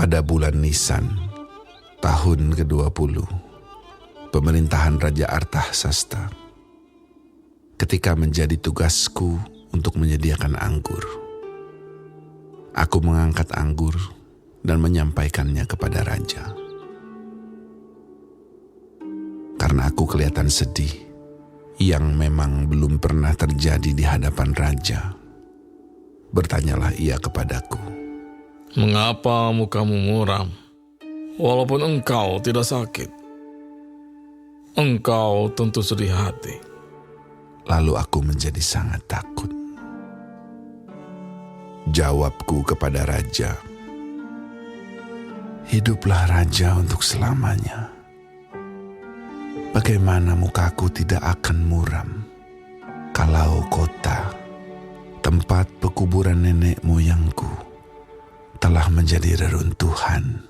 Pada bulan Nisan, tahun ke-20, pemerintahan Raja Artahsasta, ketika menjadi tugasku untuk menyediakan anggur, aku mengangkat anggur dan menyampaikannya kepada raja. Karena aku kelihatan sedih, yang memang belum pernah terjadi di hadapan raja, bertanyalah ia kepadaku, "Mengapa mukamu muram, walaupun engkau tidak sakit? Engkau tentu sedih hati." Lalu aku menjadi sangat takut. Jawabku kepada raja, "Hiduplah raja untuk selamanya. Bagaimana mukaku tidak akan muram kalau kota, tempat pekuburan nenek moyangku, telah menjadi reruntuhan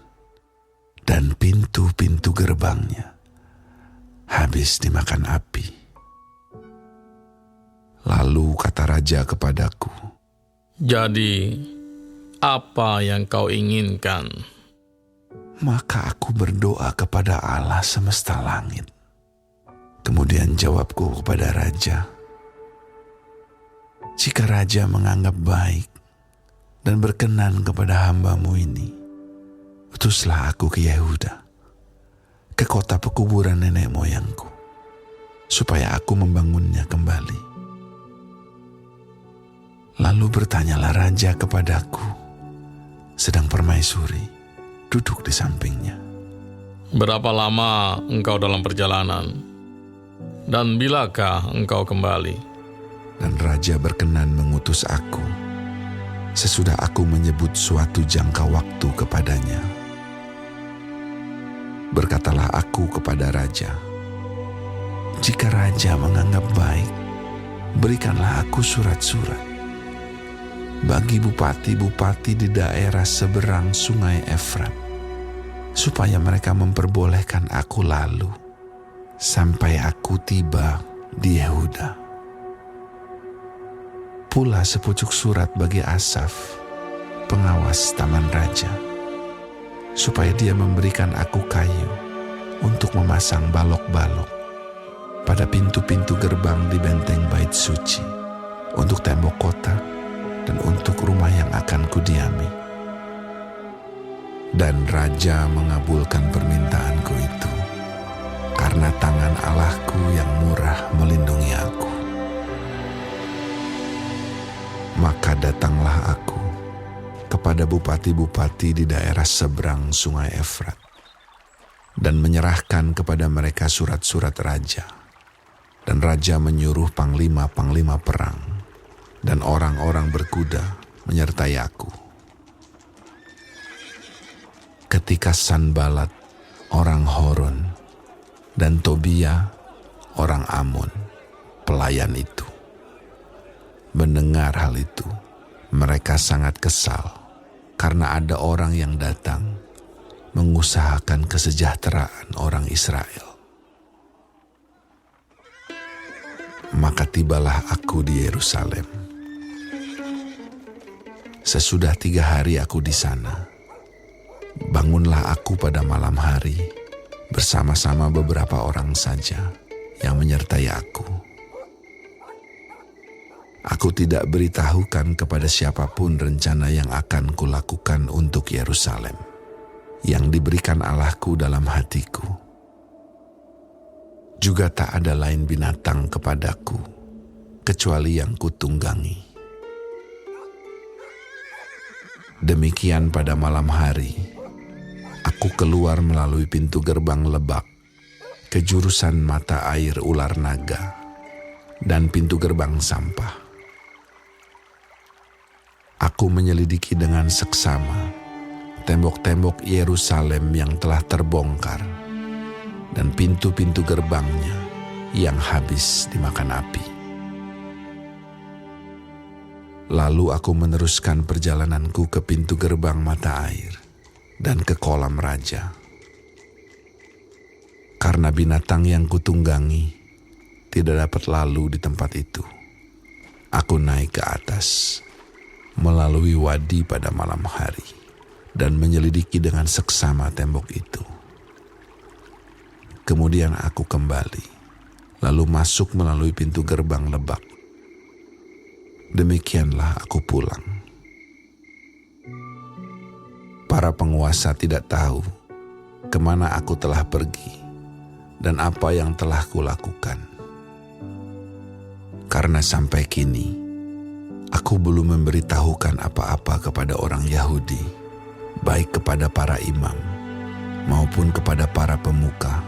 dan pintu-pintu gerbangnya habis dimakan api?" Lalu kata raja kepadaku, "Jadi, apa yang kau inginkan?" Maka aku berdoa kepada Allah semesta langit. Kemudian jawabku kepada raja, "Jika raja menganggap baik dan berkenan kepada hamba-Mu ini, utuslah aku ke Yehuda, ke kota pekuburan nenek moyangku, supaya aku membangunnya kembali." Lalu bertanyalah raja kepadaku, sedang permaisuri duduk di sampingnya, "Berapa lama engkau dalam perjalanan? Dan bilakah engkau kembali?" Dan raja berkenan mengutus aku, sesudah aku menyebut suatu jangka waktu kepadanya. Berkatalah aku kepada raja, "Jika raja menganggap baik, berikanlah aku surat-surat bagi bupati-bupati di daerah seberang sungai Efrat, supaya mereka memperbolehkan aku lalu sampai aku tiba di Yehuda. Pula sepucuk surat bagi Asaf, pengawas taman raja, supaya dia memberikan aku kayu untuk memasang balok-balok pada pintu-pintu gerbang di benteng bait suci, untuk tembok kota dan untuk rumah yang akan kudiami." Dan raja mengabulkan permintaanku itu, karena tangan Allahku yang murah melindungi aku. Maka datanglah aku kepada bupati-bupati di daerah seberang sungai Efrat, dan menyerahkan kepada mereka surat-surat raja. Dan raja menyuruh panglima-panglima perang dan orang-orang berkuda menyertai aku. Ketika Sanbalat, orang Horon, dan Tobia, orang Amon, pelayan itu, mendengar hal itu, mereka sangat kesal karena ada orang yang datang mengusahakan kesejahteraan orang Israel. Maka tibalah aku di Yerusalem. Sesudah 3 hari aku di sana, bangunlah aku pada malam hari bersama-sama beberapa orang saja yang menyertai aku. Aku tidak beritahukan kepada siapapun rencana yang akan kulakukan untuk Yerusalem, yang diberikan Allahku dalam hatiku. Juga tak ada lain binatang kepadaku, kecuali yang kutunggangi. Demikian pada malam hari, aku keluar melalui pintu gerbang lebak ke jurusan mata air ular naga dan pintu gerbang sampah. Aku menyelidiki dengan seksama tembok-tembok Yerusalem yang telah terbongkar dan pintu-pintu gerbangnya yang habis dimakan api. Lalu aku meneruskan perjalananku ke pintu gerbang mata air dan ke kolam raja. Karena binatang yang kutunggangi tidak dapat lalu di tempat itu, aku naik ke atas melalui wadi pada malam hari dan menyelidiki dengan seksama tembok itu. Kemudian aku kembali, lalu masuk melalui pintu gerbang lebak. Demikianlah aku pulang. Para penguasa tidak tahu kemana aku telah pergi dan apa yang telah kulakukan. Karena sampai kini, aku belum memberitahukan apa-apa kepada orang Yahudi, baik kepada para imam maupun kepada para pemuka,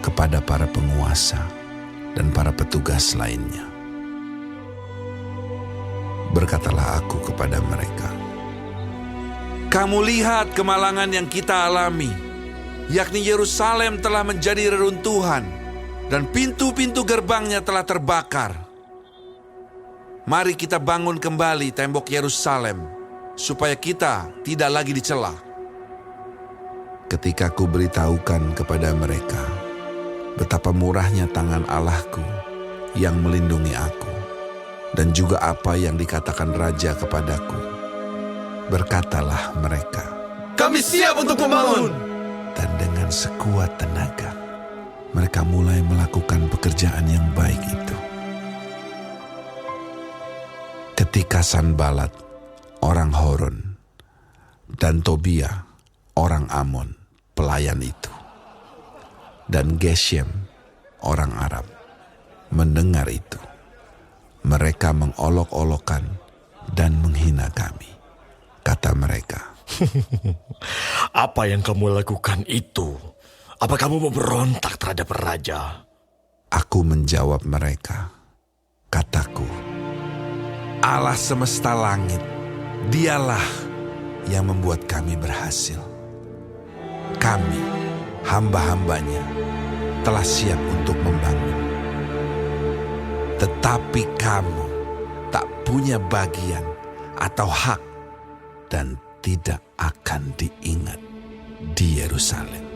kepada para penguasa dan para petugas lainnya. Berkatalah aku kepada mereka, "Kamu lihat kemalangan yang kita alami, yakni Yerusalem telah menjadi reruntuhan dan pintu-pintu gerbangnya telah terbakar. Mari kita bangun kembali tembok Yerusalem, supaya kita tidak lagi dicela." Ketika ku beritahukan kepada mereka betapa murahnya tangan Allahku yang melindungi aku, dan juga apa yang dikatakan raja kepadaku, berkatalah mereka, Kami siap untuk membangun. dan dengan sekuat tenaga mereka mulai melakukan pekerjaan yang baik itu. Ketika Sanbalat, orang Horon, dan Tobia, orang Amon, pelayan itu, dan Geshem, orang Arab, mendengar itu, mereka mengolok-olokkan dan menghina kami. Kata mereka, Apa yang kamu lakukan itu? Apa kamu memberontak terhadap raja? aku menjawab mereka, kataku, Allah semesta langit, dialah yang membuat kami berhasil. Kami, hamba-hambanya, telah siap untuk membangun. Tetapi kamu tak punya bagian atau hak dan tidak akan diingat di Yerusalem.